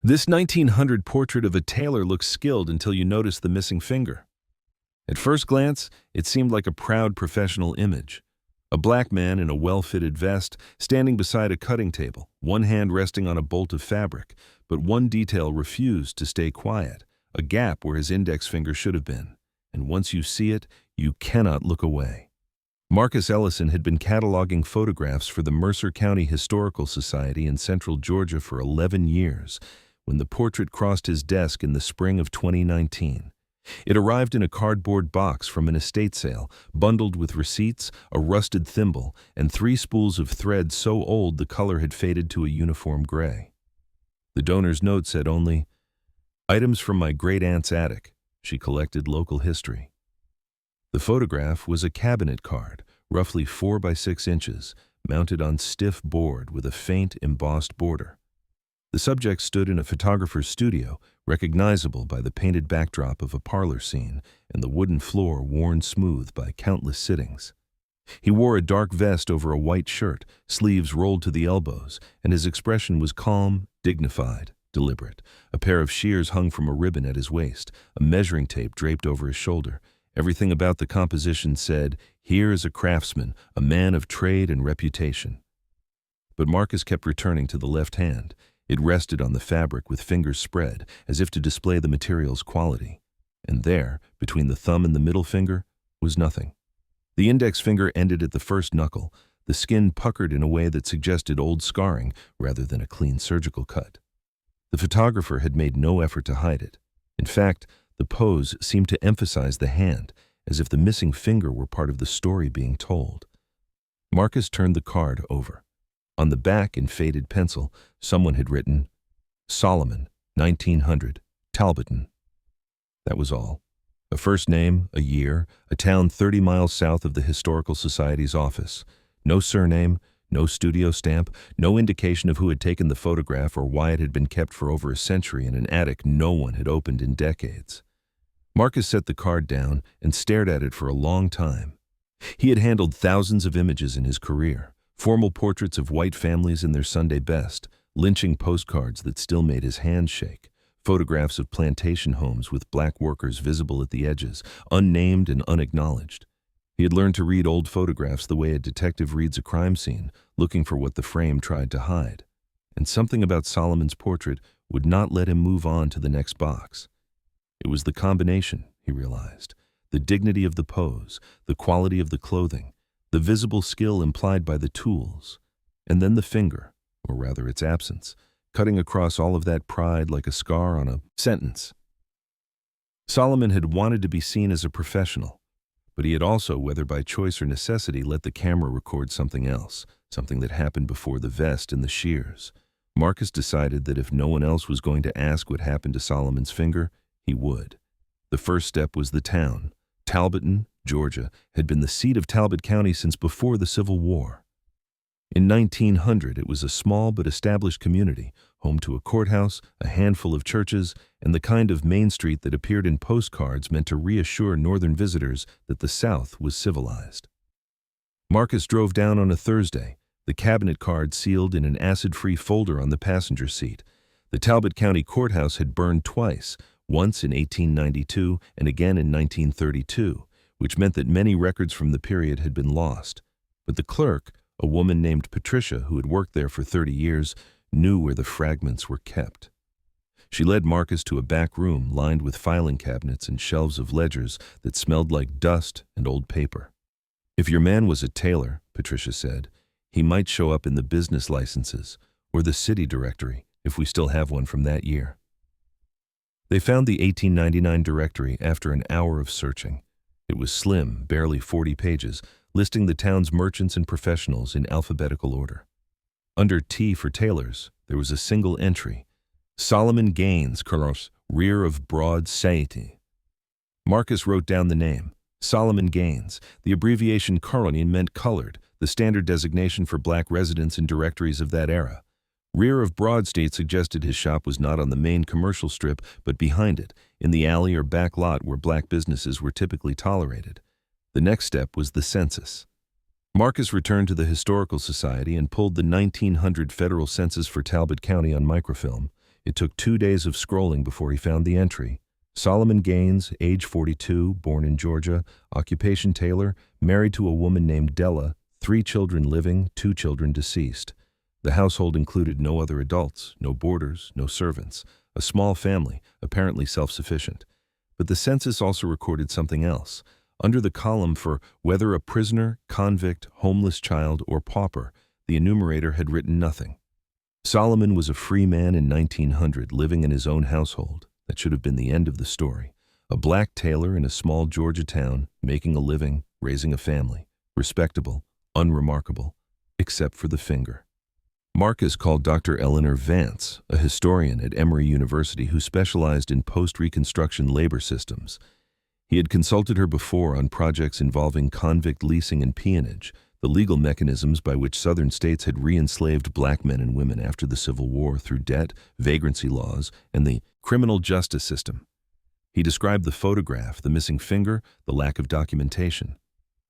This 1900 portrait of a tailor looks skilled until you notice the missing finger. At first glance, it seemed like a proud professional image. A black man in a well-fitted vest, standing beside a cutting table, one hand resting on a bolt of fabric, but one detail refused to stay quiet, a gap where his index finger should have been. And once you see it, you cannot look away. Marcus Ellison had been cataloging photographs for the Mercer County Historical Society in central Georgia for 11 years, when the portrait crossed his desk in the spring of 2019. It arrived in a cardboard box from an estate sale, bundled with receipts, a rusted thimble, and 3 spools of thread so old the color had faded to a uniform gray. The donor's note said only, "Items from my great-aunt's attic. She collected local history." The photograph was a cabinet card, roughly 4 by 6 inches, mounted on stiff board with a faint embossed border. The subject stood in a photographer's studio, recognizable by the painted backdrop of a parlor scene and the wooden floor worn smooth by countless sittings. He wore a dark vest over a white shirt, sleeves rolled to the elbows, and his expression was calm, dignified, deliberate. A pair of shears hung from a ribbon at his waist, a measuring tape draped over his shoulder. Everything about the composition said, "Here is a craftsman, a man of trade and reputation." But Marcus kept returning to the left hand. It rested on the fabric with fingers spread, as if to display the material's quality. And there, between the thumb and the middle finger, was nothing. The index finger ended at the first knuckle, the skin puckered in a way that suggested old scarring rather than a clean surgical cut. The photographer had made no effort to hide it. In fact, the pose seemed to emphasize the hand, as if the missing finger were part of the story being told. Marcus turned the card over. On the back, in faded pencil, someone had written, "Solomon, 1900, Talbotton." That was all. A first name, a year, a town 30 miles south of the Historical Society's office. No surname, no studio stamp, no indication of who had taken the photograph or why it had been kept for over a century in an attic no one had opened in decades. Marcus set the card down and stared at it for a long time. He had handled thousands of images in his career. Formal portraits of white families in their Sunday best, lynching postcards that still made his hands shake, photographs of plantation homes with black workers visible at the edges, unnamed and unacknowledged. He had learned to read old photographs the way a detective reads a crime scene, looking for what the frame tried to hide. And something about Solomon's portrait would not let him move on to the next box. It was the combination, he realized, the dignity of the pose, the quality of the clothing, the visible skill implied by the tools, and then the finger, or rather its absence, cutting across all of that pride like a scar on a sentence. Solomon had wanted to be seen as a professional, but he had also, whether by choice or necessity, let the camera record something else, something that happened before the vest and the shears. Marcus decided that if no one else was going to ask what happened to Solomon's finger, he would. The first step was the town. Talbotton, Georgia, had been the seat of Talbot County since before the Civil War. In 1900, it was a small but established community, home to a courthouse, a handful of churches, and the kind of Main Street that appeared in postcards meant to reassure northern visitors that the South was civilized. Marcus drove down on a Thursday, the cabinet card sealed in an acid-free folder on the passenger seat. The Talbot County Courthouse had burned twice, once in 1892 and again in 1932, which meant that many records from the period had been lost. But the clerk, a woman named Patricia who had worked there for 30 years, knew where the fragments were kept. She led Marcus to a back room lined with filing cabinets and shelves of ledgers that smelled like dust and old paper. "If your man was a tailor," Patricia said, "he might show up in the business licenses or the city directory, if we still have one from that year." They found the 1899 directory after an hour of searching. It was slim, barely 40 pages, listing the town's merchants and professionals in alphabetical order. Under T for tailors, there was a single entry, Solomon Gaines, Carlos, rear of Broad Saiti. Marcus wrote down the name, Solomon Gaines. The abbreviation Caronian meant colored, the standard designation for black residents in directories of that era. Rear of Broad State suggested his shop was not on the main commercial strip, but behind it, in the alley or back lot where black businesses were typically tolerated. The next step was the census. Marcus returned to the Historical Society and pulled the 1900 federal census for Talbot County on microfilm. It took 2 days of scrolling before he found the entry. Solomon Gaines, age 42, born in Georgia, occupation tailor, married to a woman named Della, 3 children living, 2 children deceased. The household included no other adults, no boarders, no servants, a small family, apparently self-sufficient. But the census also recorded something else. Under the column for whether a prisoner, convict, homeless child, or pauper, the enumerator had written nothing. Solomon was a free man in 1900, living in his own household. That should have been the end of the story. A black tailor in a small Georgia town, making a living, raising a family. Respectable, unremarkable, except for the finger. Marcus called Dr. Eleanor Vance, a historian at Emory University who specialized in post-Reconstruction labor systems. He had consulted her before on projects involving convict leasing and peonage, the legal mechanisms by which Southern states had re-enslaved black men and women after the Civil War through debt, vagrancy laws, and the criminal justice system. He described the photograph, the missing finger, the lack of documentation.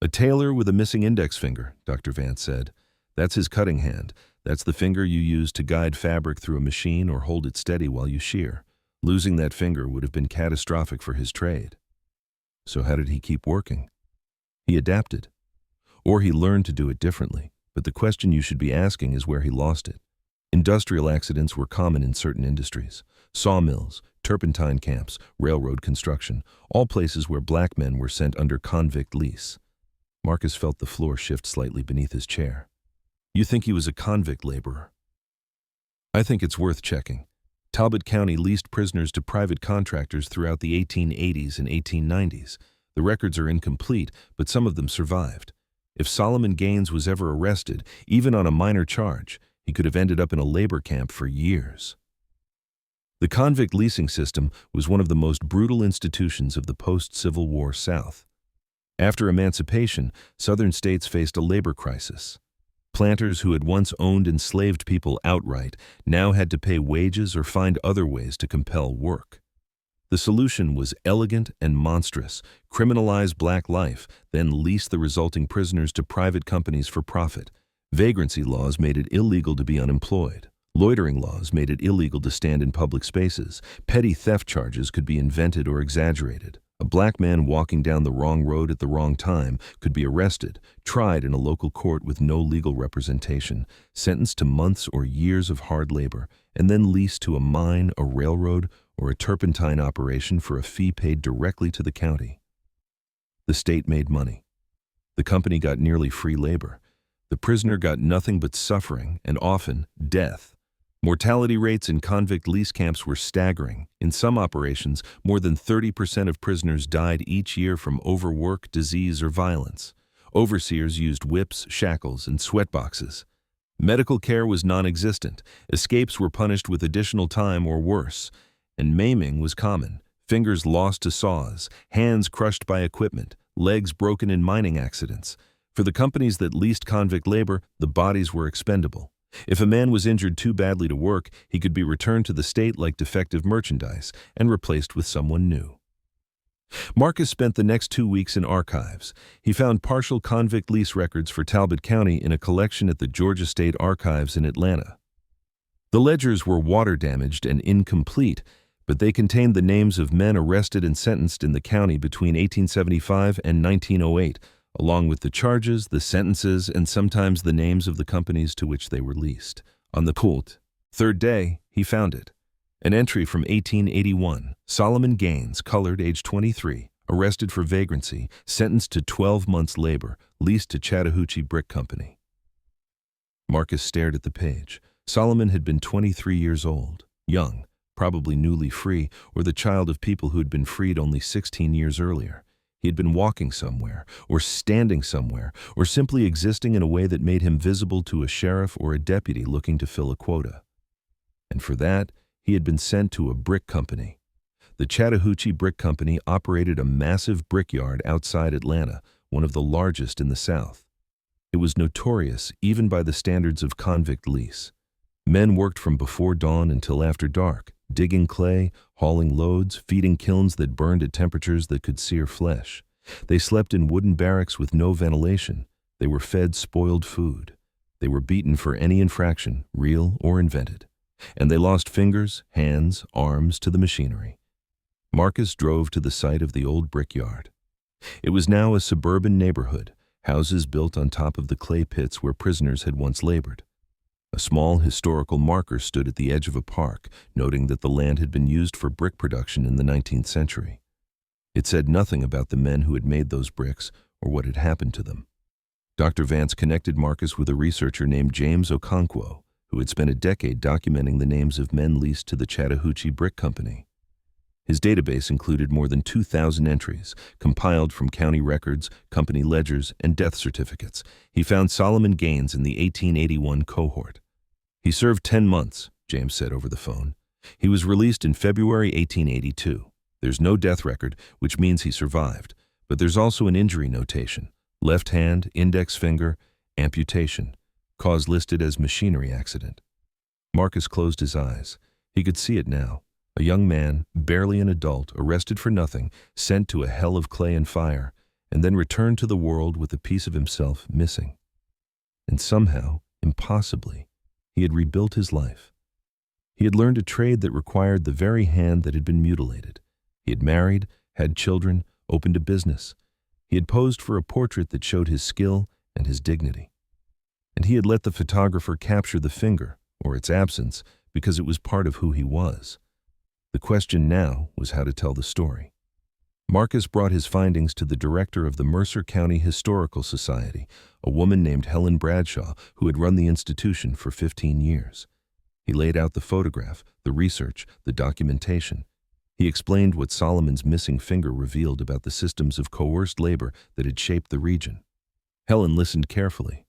"A tailor with a missing index finger," Dr. Vance said. "That's his cutting hand. That's the finger you use to guide fabric through a machine or hold it steady while you shear. Losing that finger would have been catastrophic for his trade." So how did he keep working? He adapted. Or he learned to do it differently, but the question you should be asking is where he lost it. Industrial accidents were common in certain industries. Sawmills, turpentine camps, railroad construction, all places where black men were sent under convict lease. Marcus felt the floor shift slightly beneath his chair. "You think he was a convict laborer?" "I think it's worth checking. Talbot County leased prisoners to private contractors throughout the 1880s and 1890s. The records are incomplete, but some of them survived. If Solomon Gaines was ever arrested, even on a minor charge, he could have ended up in a labor camp for years." The convict leasing system was one of the most brutal institutions of the post-Civil War South. After emancipation, Southern states faced a labor crisis. Planters who had once owned enslaved people outright now had to pay wages or find other ways to compel work. The solution was elegant and monstrous: criminalize black life, then lease the resulting prisoners to private companies for profit. Vagrancy laws made it illegal to be unemployed. Loitering laws made it illegal to stand in public spaces. Petty theft charges could be invented or exaggerated. A black man walking down the wrong road at the wrong time could be arrested, tried in a local court with no legal representation, sentenced to months or years of hard labor, and then leased to a mine, a railroad, or a turpentine operation for a fee paid directly to the county. The state made money. The company got nearly free labor. The prisoner got nothing but suffering and often death. Mortality rates in convict lease camps were staggering. In some operations, more than 30% of prisoners died each year from overwork, disease, or violence. Overseers used whips, shackles, and sweatboxes. Medical care was non-existent. Escapes were punished with additional time or worse. And maiming was common. Fingers lost to saws, hands crushed by equipment, legs broken in mining accidents. For the companies that leased convict labor, the bodies were expendable. If a man was injured too badly to work, he could be returned to the state like defective merchandise and replaced with someone new. Marcus spent the next 2 weeks in archives. He found partial convict lease records for Talbot County in a collection at the Georgia State Archives in Atlanta. The ledgers were water-damaged and incomplete, but they contained the names of men arrested and sentenced in the county between 1875 and 1908, along with the charges, the sentences, and sometimes the names of the companies to which they were leased. On the third day, he found it. An entry from 1881. Solomon Gaines, colored, age 23, arrested for vagrancy, sentenced to 12 months' labor, leased to Chattahoochee Brick Company. Marcus stared at the page. Solomon had been 23 years old, young, probably newly free, or the child of people who had been freed only 16 years earlier. He had been walking somewhere, or standing somewhere, or simply existing in a way that made him visible to a sheriff or a deputy looking to fill a quota. And for that, he had been sent to a brick company. The Chattahoochee Brick Company operated a massive brickyard outside Atlanta, one of the largest in the South. It was notorious even by the standards of convict lease. Men worked from before dawn until after dark, digging clay, hauling loads, feeding kilns that burned at temperatures that could sear flesh. They slept in wooden barracks with no ventilation. They were fed spoiled food. They were beaten for any infraction, real or invented. And they lost fingers, hands, arms to the machinery. Marcus drove to the site of the old brickyard. It was now a suburban neighborhood, houses built on top of the clay pits where prisoners had once labored. A small historical marker stood at the edge of a park, noting that the land had been used for brick production in the 19th century. It said nothing about the men who had made those bricks or what had happened to them. Dr. Vance connected Marcus with a researcher named James Okonkwo, who had spent a decade documenting the names of men leased to the Chattahoochee Brick Company. His database included more than 2,000 entries, compiled from county records, company ledgers, and death certificates. He found Solomon Gaines in the 1881 cohort. He served 10 months, James said over the phone. He was released in February 1882. There's no death record, which means he survived, but there's also an injury notation: left hand, index finger, amputation, cause listed as machinery accident. Marcus closed his eyes. He could see it now. A young man, barely an adult, arrested for nothing, sent to a hell of clay and fire, and then returned to the world with a piece of himself missing. And somehow, impossibly, he had rebuilt his life. He had learned a trade that required the very hand that had been mutilated. He had married, had children, opened a business. He had posed for a portrait that showed his skill and his dignity. And he had let the photographer capture the finger, or its absence, because it was part of who he was. The question now was how to tell the story. Marcus brought his findings to the director of the Mercer County Historical Society, a woman named Helen Bradshaw, who had run the institution for 15 years. He laid out the photograph, the research, the documentation. He explained what Solomon's missing finger revealed about the systems of coerced labor that had shaped the region. Helen listened carefully.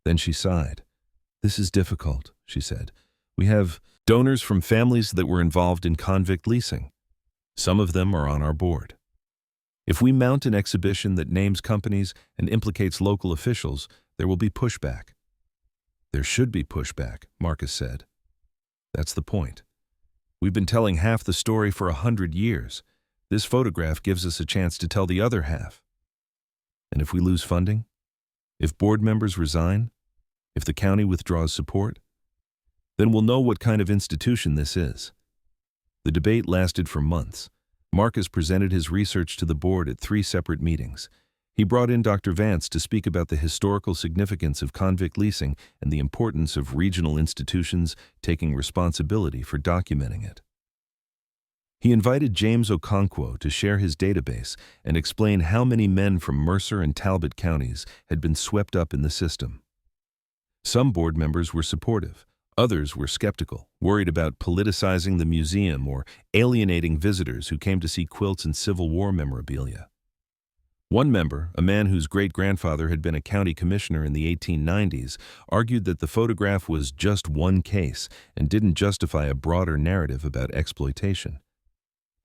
Then she sighed. "This is difficult," she said. "We have donors from families that were involved in convict leasing. Some of them are on our board. If we mount an exhibition that names companies and implicates local officials, there will be pushback." "There should be pushback," Marcus said. "That's the point. We've been telling half the story for 100 years. This photograph gives us a chance to tell the other half. And if we lose funding? If board members resign? If the county withdraws support? Then we'll know what kind of institution this is." The debate lasted for months. Marcus presented his research to the board at 3 separate meetings. He brought in Dr. Vance to speak about the historical significance of convict leasing and the importance of regional institutions taking responsibility for documenting it. He invited James Okonkwo to share his database and explain how many men from Mercer and Talbot counties had been swept up in the system. Some board members were supportive. Others were skeptical, worried about politicizing the museum or alienating visitors who came to see quilts and Civil War memorabilia. One member, a man whose great-grandfather had been a county commissioner in the 1890s, argued that the photograph was just one case and didn't justify a broader narrative about exploitation.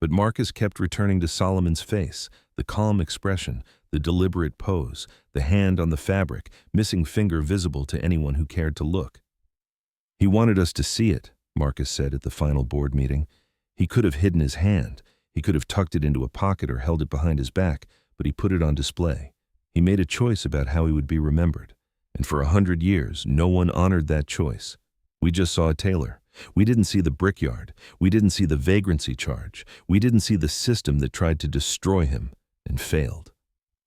But Marcus kept returning to Solomon's face, the calm expression, the deliberate pose, the hand on the fabric, missing finger visible to anyone who cared to look. "He wanted us to see it," Marcus said at the final board meeting. "He could have hidden his hand. He could have tucked it into a pocket or held it behind his back, but he put it on display. He made a choice about how he would be remembered. And for 100 years, no one honored that choice. We just saw a Tailor. We didn't see the brickyard. We didn't see the vagrancy charge. We didn't see the system that tried to destroy him and failed."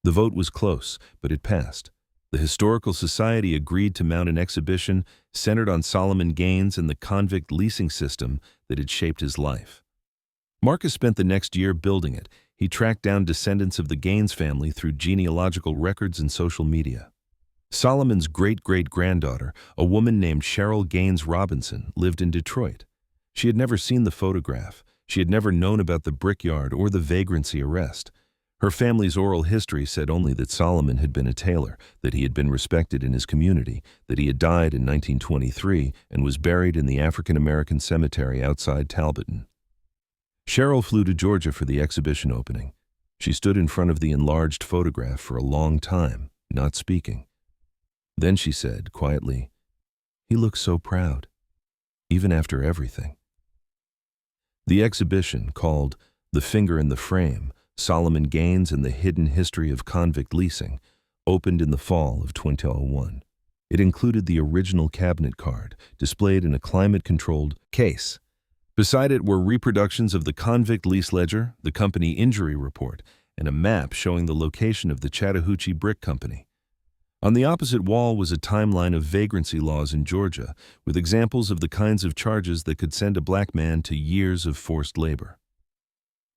The vote was close, but it passed. The Historical Society agreed to mount an exhibition centered on Solomon Gaines and the convict leasing system that had shaped his life. Marcus spent the next year building it. He tracked down descendants of the Gaines family through genealogical records and social media. Solomon's great-great-granddaughter, a woman named Cheryl Gaines Robinson, lived in Detroit. She had never seen the photograph. She had never known about the brickyard or the vagrancy arrest. Her family's oral history said only that Solomon had been a tailor, that he had been respected in his community, that he had died in 1923 and was buried in the African-American cemetery outside Talbotton. Cheryl flew to Georgia for the exhibition opening. She stood in front of the enlarged photograph for a long time, not speaking. Then she said, quietly, "He looks so proud, even after everything." The exhibition, called "The Finger in the Frame: Solomon Gaines and the Hidden History of Convict Leasing," opened in the fall of 2001. It included the original cabinet card, displayed in a climate-controlled case. Beside it were reproductions of the convict lease ledger, the company injury report, and a map showing the location of the Chattahoochee Brick Company. On the opposite wall was a timeline of vagrancy laws in Georgia, with examples of the kinds of charges that could send a black man to years of forced labor.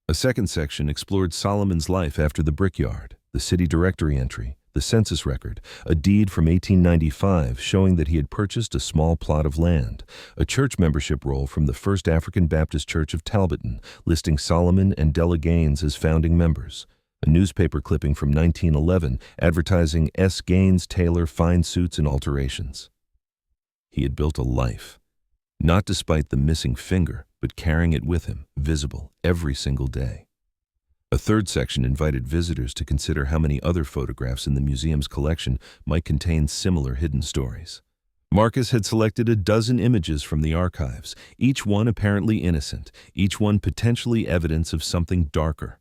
A second section explored Solomon's life after the brickyard, the city directory entry, the census record, a deed from 1895 showing that he had purchased a small plot of land, a church membership roll from the First African Baptist Church of Talbotton listing Solomon and Della Gaines as founding members, a newspaper clipping from 1911 advertising S. Gaines Tailor fine suits and alterations. He had built a life, not despite the missing finger, but carrying it with him, visible, every single day. A third section invited visitors to consider how many other photographs in the museum's collection might contain similar hidden stories. Marcus had selected a dozen images from the archives, each one apparently innocent, each one potentially evidence of something darker.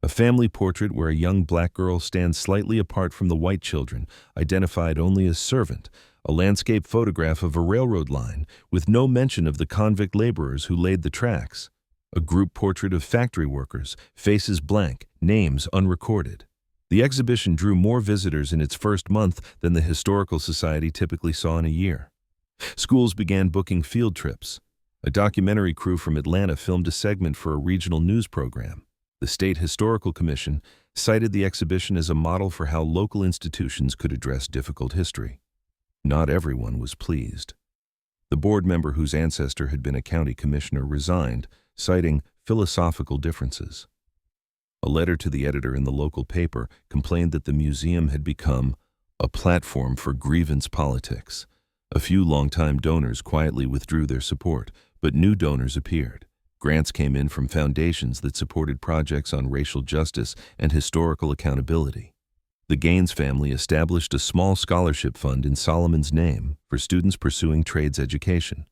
A family portrait where a young black girl stands slightly apart from the white children, identified only as servant, a landscape photograph of a railroad line with no mention of the convict laborers who laid the tracks, a group portrait of factory workers, faces blank, names unrecorded. The exhibition drew more visitors in its first month than the Historical Society typically saw in a year. Schools began booking field trips. A documentary crew from Atlanta filmed a segment for a regional news program. The State Historical Commission cited the exhibition as a model for how local institutions could address difficult history. Not everyone was pleased. The board member whose ancestor had been a county commissioner resigned, citing philosophical differences. A letter to the editor in the local paper complained that the museum had become a platform for grievance politics. A few longtime donors quietly withdrew their support, but new donors appeared. Grants came in from foundations that supported projects on racial justice and historical accountability. The Gaines family established a small scholarship fund in Solomon's name for students pursuing trades education.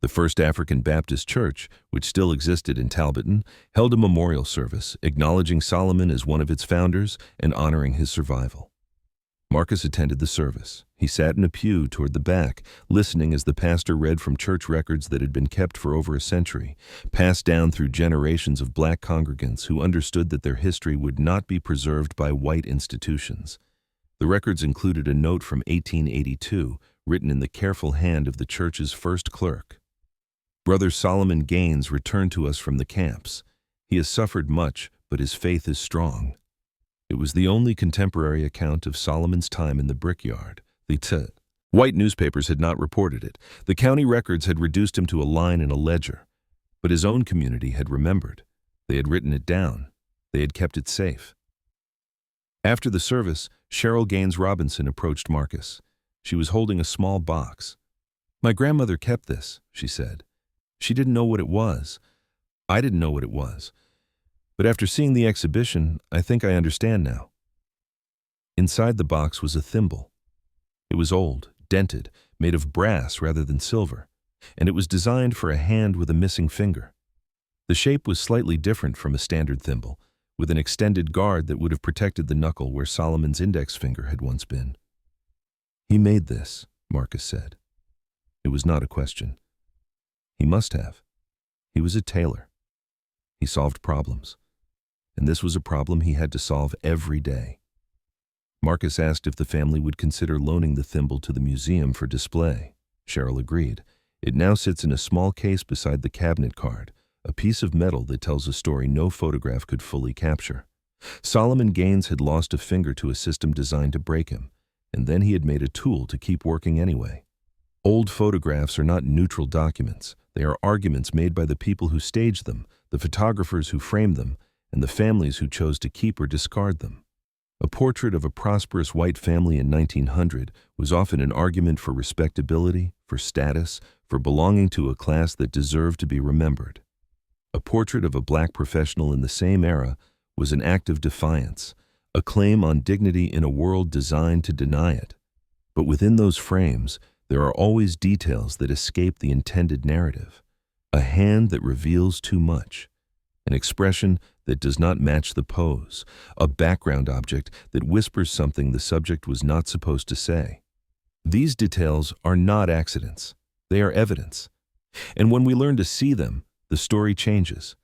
The First African Baptist Church, which still existed in Talbotton, held a memorial service acknowledging Solomon as one of its founders and honoring his survival. Marcus attended the service. He sat in a pew toward the back, listening as the pastor read from church records that had been kept for over a century, passed down through generations of black congregants who understood that their history would not be preserved by white institutions. The records included a note from 1882, written in the careful hand of the church's first clerk. Brother Solomon Gaines returned to us from the camps. He has suffered much, but his faith is strong. It was the only contemporary account of Solomon's time in the brickyard. White newspapers had not reported it. The county records had reduced him to a line in a ledger. But his own community had remembered. They had written it down. They had kept it safe. After the service, Cheryl Gaines Robinson approached Marcus. She was holding a small box. "My grandmother kept this," she said. "She didn't know what it was. I didn't know what it was. But after seeing the exhibition, I think I understand now." Inside the box was a thimble. It was old, dented, made of brass rather than silver, and it was designed for a hand with a missing finger. The shape was slightly different from a standard thimble, with an extended guard that would have protected the knuckle where Solomon's index finger had once been. "He made this," Marcus said. It was not a question. He must have. He was a tailor. He solved problems. And this was a problem he had to solve every day. Marcus asked if the family would consider loaning the thimble to the museum for display. Cheryl agreed. It now sits in a small case beside the cabinet card, a piece of metal that tells a story no photograph could fully capture. Solomon Gaines had lost a finger to a system designed to break him, and then he had made a tool to keep working anyway. Old photographs are not neutral documents. They are arguments made by the people who staged them, the photographers who framed them, and the families who chose to keep or discard them. A portrait of a prosperous white family in 1900 was often an argument for respectability, for status, for belonging to a class that deserved to be remembered. A portrait of a black professional in the same era was an act of defiance, a claim on dignity in a world designed to deny it. But within those frames, there are always details that escape the intended narrative. A hand that reveals too much, an expression that does not match the pose, a background object that whispers something the subject was not supposed to say. These details are not accidents. They are evidence. And when we learn to see them, the story changes.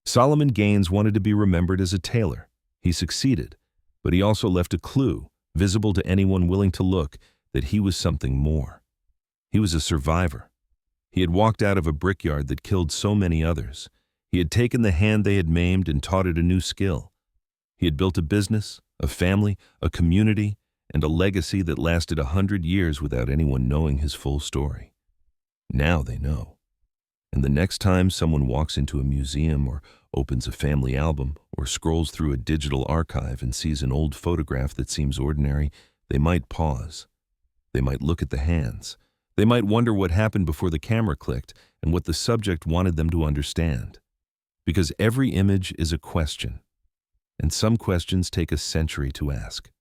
Solomon Gaines wanted to be remembered as a tailor. He succeeded, but he also left a clue, visible to anyone willing to look, that he was something more. He was a survivor. He had walked out of a brickyard that killed so many others. He had taken the hand they had maimed and taught it a new skill. He had built a business, a family, a community, and a legacy that lasted 100 years without anyone knowing his full story. Now they know. And the next time someone walks into a museum or opens a family album or scrolls through a digital archive and sees an old photograph that seems ordinary, they might pause. They might look at the hands. They might wonder what happened before the camera clicked and what the subject wanted them to understand. Because every image is a question, and some questions take a century to ask.